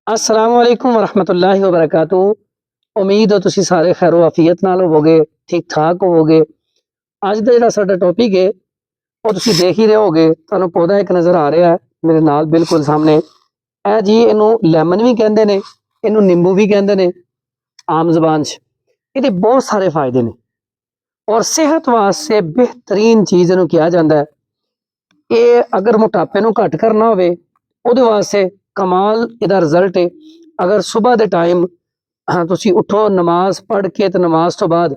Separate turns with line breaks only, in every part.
अस्सलाम वालेकुम वरहमतुल्लाहि वबरकातुहू। उम्मीद हो तुसी सारे खैरो आफियत नाल होवोगे, ठीक ठाक होवोगे। अज दा जिहड़ा साडा टॉपिक है वो तुसी देख ही रहे होगे, तुहानू पौधा एक नज़र आ रहा है मेरे नाल बिल्कुल सामने। ए जी इनू लैमन भी कहंदे ने, इनू नींबू भी कहंदे ने आम जबान च। इहदे बहुत सारे फायदे ने और सेहत वास्ते बेहतरीन चीज़ इनू कहा जाता है। ये अगर मोटापे नू घट करना होवे उहदे वास्ते कमाल इहदा रिजल्ट है। अगर सुबह के टाइम हाँ तुसी उठो नमाज पढ़ के ते नमाज तो बाद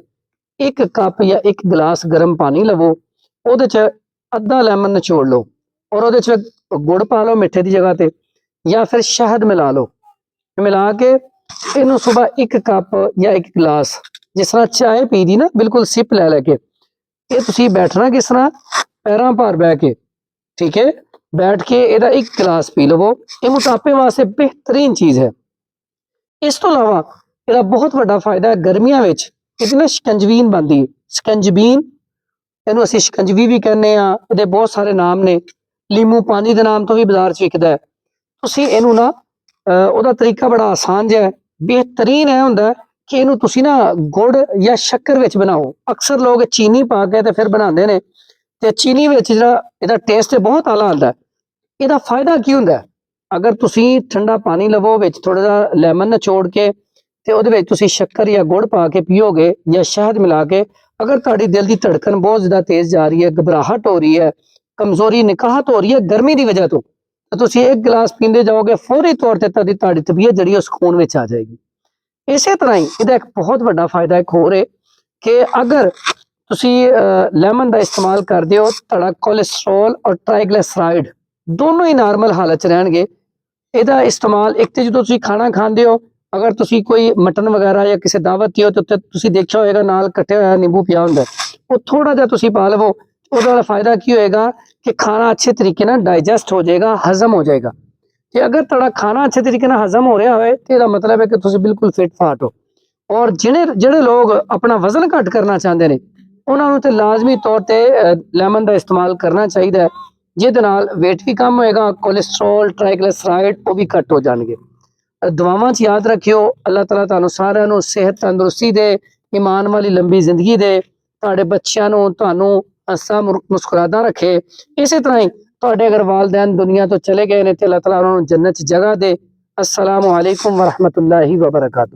एक कप या एक गिलास गर्म पानी लवो, उहदे च अद्धा लैमन निचोड़ लो और उहदे च गुड़ पा लो मिठे की जगह ते, या फिर शहद मिला लो। मिला के इनू सुबह एक कप या एक गिलास जिस तरह चाय पी दी ना, बिल्कुल सिप लै लैके ये तुसी बैठना किस तरह पैरों भार बह के, ठीक है, बैठ के ਇਹਦਾ एक गिलास पी लवो। ये मोटापे वास्ते बेहतरीन चीज़ है। इस तो अलावा ਇਹਦਾ बहुत बड़ा फायदा है गर्मियों में ਇਹਦੀ ना शिकंजवीन बनती है। शिकंजवीन ਇਹਨੂੰ ਅਸੀਂ शिकंजवी भी कहने ਆ, ਇਹਦੇ बहुत सारे नाम ने। लीमू पानी के नाम तो भी बाजार च विकदा है। ਤੁਸੀਂ ਇਹਨੂੰ ना ਉਹਦਾ तरीका बड़ा आसान जिहा है, बेहतरीन है ਹੁੰਦਾ कि ਇਹਨੂੰ ਤੁਸੀਂ ना गुड़ या शक्कर विच बनाओ। अक्सर लोग चीनी पा के ते फिर बनाते हैं ते चीनी विच ਜਿਹੜਾ ਇਹਦਾ टेस्ट बहुत आला आता है। ਇਹਦਾ फायदा की ਹੁੰਦਾ, अगर तुसी ठंडा पानी लवो विच थोड़ा जिहा लैमन निचोड़ के ते ਉਹਦੇ ਵਿੱਚ ਤੁਸੀਂ शक्कर या गुड़ पा के पियोगे या शहद मिला के, अगर ਤੁਹਾਡੀ दिल की धड़कन बहुत ज़्यादा तेज जा रही है, घबराहट हो रही है, कमजोरी निकाहत हो रही है गर्मी की वजह तो तुसी एक गिलास पींदे जाओगे फौरी तौर पर ਤੁਹਾਡੀ तबीयत जिहड़ी सुकून में आ जाएगी। इसे तरह ही ਇਹਦਾ एक बहुत बड़ा फायदा एक होर है कि अगर तुसी लैमन का इस्तेमाल करते हो, ਤੁਹਾਡਾ कोलेस्ट्रोल और ट्राइग्लिसराइड दोनों ही नॉर्मल हालत च रहणगे। ਇਹਦਾ इस्तेमाल एक तो जो तुसी खाना खाते हो, अगर तुसी कोई मटन वगैरह या किसी दावत की हो तो तुसी देखा होएगा नाल कट्टिया होया नींबू पिया हुंदा है, वो थोड़ा जिहा तुसी पा लवो। ਉਹਦਾ फायदा की होएगा कि खाना अच्छे तरीके ना डाइजेस्ट हो जाएगा, हजम हो जाएगा। कि अगर ਤੁਹਾਡਾ खाना अच्छे तरीके ना हजम हो रहा होए तो ਇਹਦਾ मतलब है कि तुसी बिल्कुल फिट फाट हो। और ਜਿਹੜੇ लोग अपना वजन घट करना चाहते हैं उन्होंने तो लाजमी तौर पर लैमन का इस्तेमाल करना चाहिए, जिहदे नाल वेट भी कम होएगा, कोलेस्ट्रोल ट्राइग्लिसराइड वो भी घट हो जाएंगे। दुआवां च याद रखियो, अल्लाह तआला तुहानू सारिआं नू सेहत तंदुरुस्ती दे, ईमान वाली लंबी जिंदगी दे, तुहाडे बच्चिआं नू तुहानू हंसदा मुस्कुरादा रखे। इसे तरह ही तुहाडे अगर वालदैन दुनिया तो चले गए ने ते अल्लाह तआला उन्हां नू जन्नत च जगह दे। अस्सलामु अलैकुम वरहमतुल्लाहि वबरकातुहू।